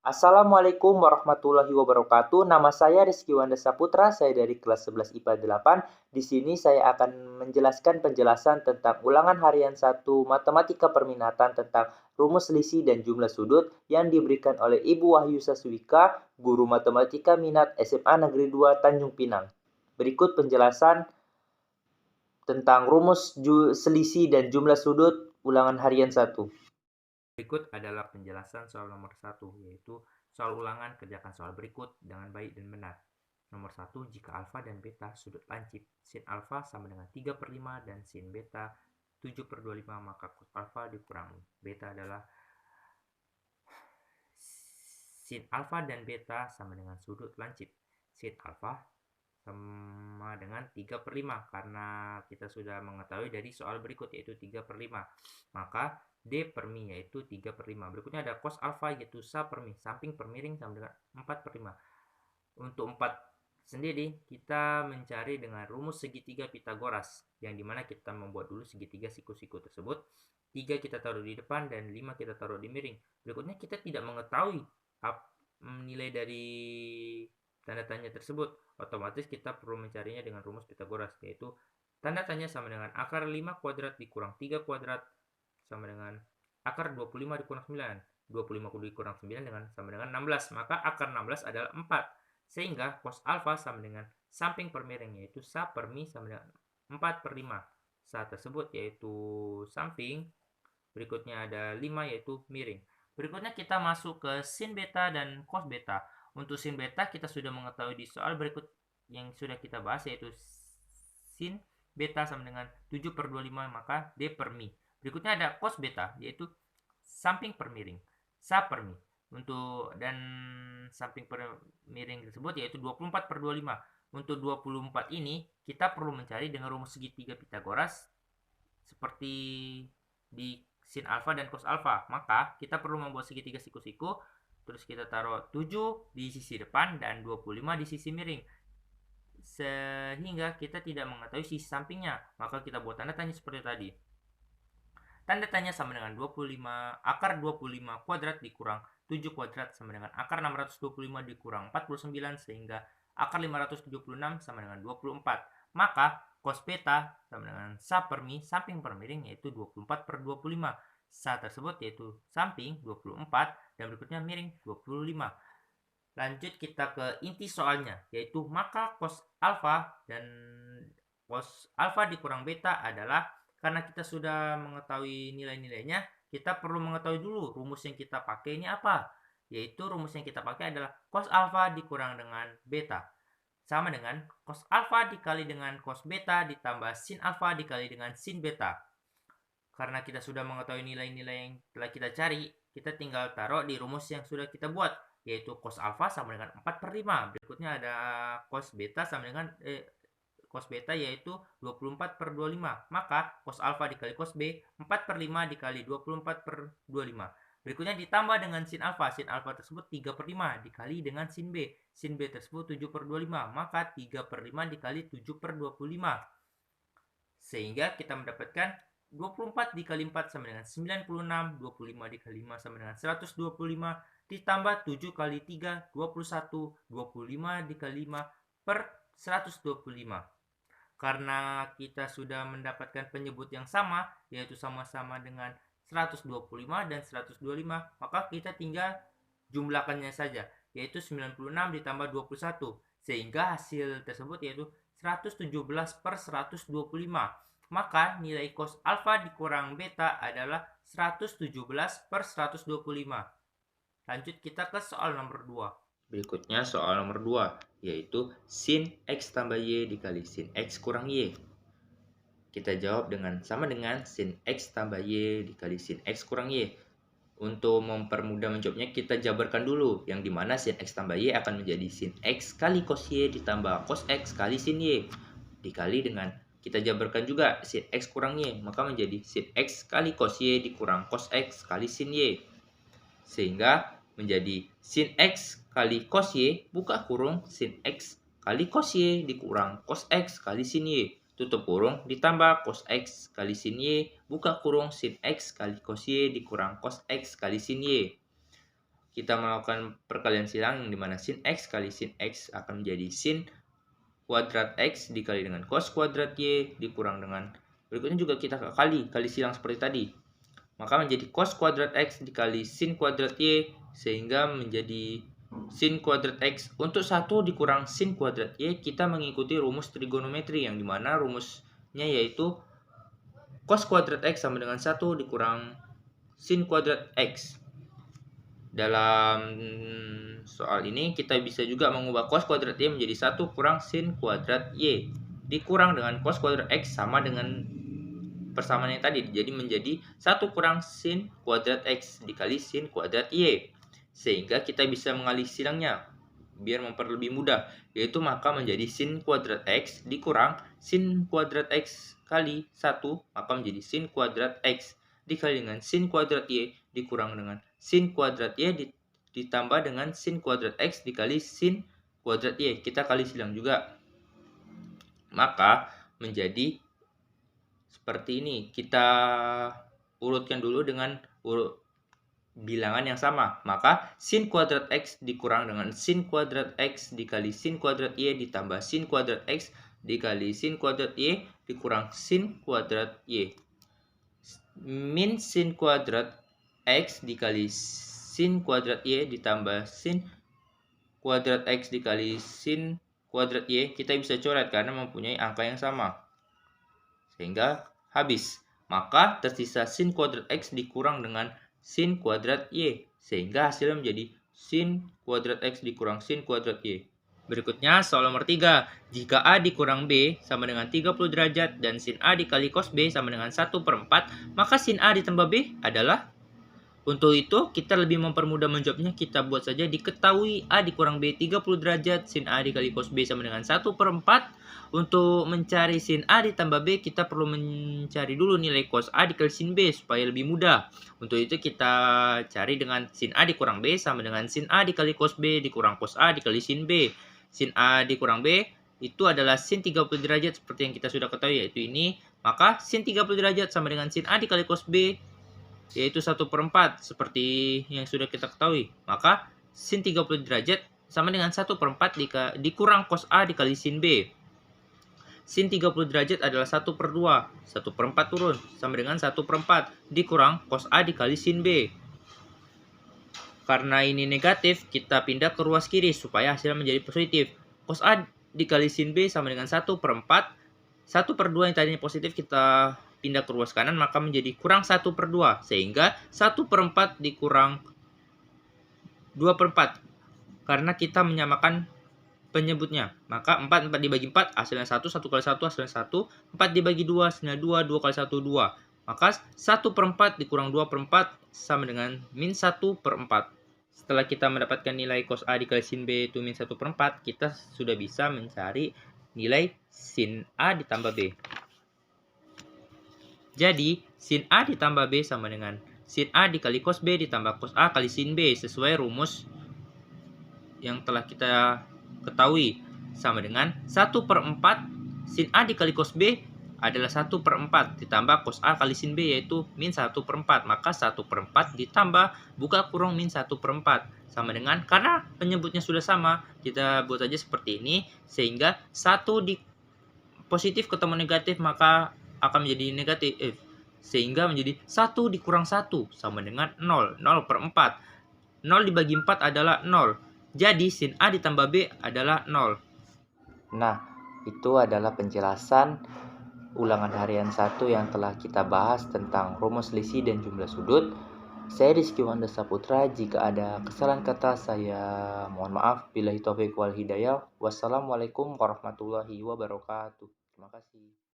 Assalamualaikum warahmatullahi wabarakatuh. Nama saya Rizky Wanda Saputra, saya dari kelas 11 IPA 8. Di sini saya akan menjelaskan penjelasan tentang ulangan harian 1 Matematika Perminatan tentang rumus selisih dan jumlah sudut yang diberikan oleh Ibu Wahyu Saswika, Guru Matematika Minat SMA Negeri 2 Tanjung Pinang. Berikut penjelasan tentang rumus selisih dan jumlah sudut ulangan harian 1. Berikut adalah penjelasan soal nomor 1, yaitu soal ulangan kerjakan soal berikut dengan baik dan benar. Nomor 1, jika alfa dan beta sudut lancip, sin alfa sama dengan 3/5 dan sin beta 7/25, maka cos alfa dikurangi beta adalah sin alfa dan beta sama dengan sudut lancip. Sin alfa sama dengan 3/5 karena kita sudah mengetahui dari soal berikut yaitu 3/5. Maka D per mi yaitu 3/5. Berikutnya ada cos alfa yaitu sa per mi, samping per miring sama dengan 4/5. Untuk 4 sendiri kita mencari dengan rumus segitiga Pitagoras yang dimana kita membuat dulu segitiga siku-siku tersebut. 3 kita taruh di depan dan 5 kita taruh di miring. Berikutnya kita tidak mengetahui nilai dari tanda tanya tersebut, otomatis kita perlu mencarinya dengan rumus Pitagoras, yaitu tanda tanya sama dengan akar 5 kuadrat dikurang 3 kuadrat sama dengan akar 25 dikurang 9. 25 dikurang 9 sama dengan 16, maka akar 16 adalah 4. Sehingga cos alfa sama dengan samping per miring, yaitu sa per mi sama dengan 4/5. Sa tersebut yaitu samping, berikutnya ada 5 yaitu miring. Berikutnya kita masuk ke sin beta dan cos beta. Untuk sin beta kita sudah mengetahui di soal berikut yang sudah kita bahas, yaitu sin beta sama dengan 7/25, maka D per mi. Berikutnya ada cos beta, yaitu samping per miring, sa per mi. Untuk dan samping per miring tersebut yaitu 24/25. Untuk 24 ini kita perlu mencari dengan rumus segitiga Pitagoras seperti di sin alfa dan cos alfa. Maka kita perlu membuat segitiga siku-siku, terus kita taruh 7 di sisi depan dan 25 di sisi miring, sehingga kita tidak mengetahui sisi sampingnya. Maka kita buat tanda tanya seperti tadi. Tanda tanya sama dengan 25, akar 25 kuadrat dikurang 7 kuadrat sama dengan akar 625 dikurang 49, sehingga akar 576 sama dengan 24. Maka cos beta sama dengan sa per mi, samping per miring, yaitu 24/25. Sa tersebut yaitu samping 24 dan berikutnya miring 25. Lanjut kita ke inti soalnya, yaitu maka cos alfa dan cos alfa dikurang beta adalah, karena kita sudah mengetahui nilai-nilainya, kita perlu mengetahui dulu rumus yang kita pakai ini apa. Yaitu rumus yang kita pakai adalah cos alfa dikurang dengan beta sama dengan cos alfa dikali dengan cos beta ditambah sin alfa dikali dengan sin beta. Karena kita sudah mengetahui nilai-nilai yang telah kita cari, kita tinggal taruh di rumus yang sudah kita buat, yaitu cos alfa sama dengan 4/5. Berikutnya ada cos beta sama dengan cos beta yaitu 24/25. Maka cos alfa dikali cos B 4/5 dikali 24/25. Berikutnya ditambah dengan sin alfa. Sin alfa tersebut 3/5 dikali dengan sin B. Sin B tersebut 7/25. Maka 3/5 dikali 7/25. Sehingga kita mendapatkan 24 dikali 4 sama dengan 96, 25 dikali 5 sama dengan 125, ditambah 7 kali 3, 21, 25 dikali 5 per 125. Karena kita sudah mendapatkan penyebut yang sama, yaitu sama-sama dengan 125 dan 125, maka kita tinggal jumlahkannya saja, yaitu 96 ditambah 21, sehingga hasil tersebut yaitu 117 per 125. Maka nilai cos alfa dikurang beta adalah 117 per 125. Lanjut kita ke soal nomor 2. Berikutnya soal nomor 2, yaitu sin X tambah Y dikali sin X kurang Y. Kita jawab dengan sama dengan sin X tambah Y dikali sin X kurang Y. Untuk mempermudah menjawabnya, kita jabarkan dulu, yang dimana sin X tambah Y akan menjadi sin X kali cos Y ditambah cos X kali sin Y. Dikali dengan, kita jabarkan juga sin X kurang Y, maka menjadi sin X kali cos Y dikurang cos X kali sin Y. Sehingga menjadi sin X kali cos Y buka kurung sin X kali cos Y dikurang cos X kali sin Y tutup kurung ditambah cos X kali sin Y buka kurung sin X kali cos Y dikurang cos X kali sin Y. kita melakukan perkalian silang yang dimana sin X kali sin X akan menjadi sin kuadrat X dikali dengan cos kuadrat Y dikurang dengan, berikutnya juga kita kali silang seperti tadi. Maka menjadi cos kuadrat X dikali sin kuadrat Y sehingga menjadi sin kuadrat X. Untuk 1 dikurang sin kuadrat Y kita mengikuti rumus trigonometri yang dimana rumusnya yaitu cos kuadrat X sama dengan 1 dikurang sin kuadrat X. Dalam soal ini kita bisa juga mengubah cos kuadrat Y menjadi 1 kurang sin kuadrat Y dikurang dengan cos kuadrat X sama dengan persamaan yang tadi, jadi menjadi 1 kurang sin kuadrat X dikali sin kuadrat Y, sehingga kita bisa mengalih silangnya biar memperlebih mudah, yaitu maka menjadi sin kuadrat X dikurang sin kuadrat X kali 1, maka menjadi sin kuadrat X dikali dengan sin kuadrat Y dikurang dengan sin kuadrat Y ditambah dengan sin kuadrat X dikali sin kuadrat Y. Kita kali silang juga. Maka menjadi seperti ini. Kita urutkan dulu dengan bilangan yang sama. Maka sin kuadrat X dikurang dengan sin kuadrat X dikali sin kuadrat Y ditambah sin kuadrat X dikali sin kuadrat Y dikurang sin kuadrat Y. Min sin kuadrat X dikali sin kuadrat Y ditambah sin kuadrat X dikali sin kuadrat Y, kita bisa coret karena mempunyai angka yang sama. Sehingga habis. Maka tersisa sin kuadrat X dikurang dengan sin kuadrat Y. Sehingga hasilnya menjadi sin kuadrat X dikurang sin kuadrat Y. Berikutnya soal nomor 3. Jika A dikurang B sama dengan 30 derajat dan sin A dikali cos B sama dengan 1/4, maka sin A ditambah B adalah? Untuk itu, kita lebih mempermudah menjawabnya. Kita buat saja diketahui A dikurang B 30 derajat, sin A dikali cos B sama dengan 1/4. Untuk mencari sin A ditambah B, kita perlu mencari dulu nilai cos A dikali sin B supaya lebih mudah. Untuk itu, kita cari dengan sin A dikurang B sama dengan sin A dikali cos B dikurang cos A dikali sin B. Sin A dikurang B itu adalah sin 30 derajat seperti yang kita sudah ketahui, yaitu ini. Maka sin 30 derajat sama dengan sin A dikali cos B, yaitu 1/4 seperti yang sudah kita ketahui. Maka sin 30 derajat sama dengan 1/4 dikurang cos A dikali sin B. Sin 30 derajat adalah 1/2. 1/4 turun sama dengan 1/4 dikurang cos A dikali sin B. Karena ini negatif, kita pindah ke ruas kiri supaya hasilnya menjadi positif. Cos A dikali sin B sama dengan 1/4. 1/2 yang tadinya positif kita pindah ke ruas kanan, maka menjadi kurang 1/2. Sehingga 1/4 dikurang 2/4. Karena kita menyamakan penyebutnya. Maka 4 dibagi 4 hasilnya 1, 1 kali 1 hasilnya 1. 4 dibagi 2 hasilnya 2, 2 kali 1 2. Maka 1/4 dikurang 2/4 sama dengan min 1/4. Setelah kita mendapatkan nilai cos A dikali sin B itu min 1/4, kita sudah bisa mencari nilai sin A ditambah B. Jadi, sin A ditambah B sama dengan sin A dikali cos B ditambah cos A kali sin B sesuai rumus yang telah kita ketahui, sama dengan 1/4 sin A dikali cos B adalah 1/4 ditambah cos A kali sin B yaitu min 1/4. Maka 1/4 ditambah buka kurung min 1/4 sama dengan, karena penyebutnya sudah sama, kita buat aja seperti ini, sehingga 1 di positif ketemu negatif maka akan menjadi negatif, sehingga menjadi 1 dikurang 1 sama dengan 0, 0/4. 0 dibagi 4 adalah 0. Jadi sin A ditambah B adalah 0. Nah, itu adalah penjelasan ulangan harian 1 yang telah kita bahas tentang rumus selisih dan jumlah sudut. Saya Rizky Wanda Saputra. Jika ada kesalahan kata, saya mohon maaf. Billahi taufiq wal hidayah. Wassalamualaikum warahmatullahi wabarakatuh. Terima kasih.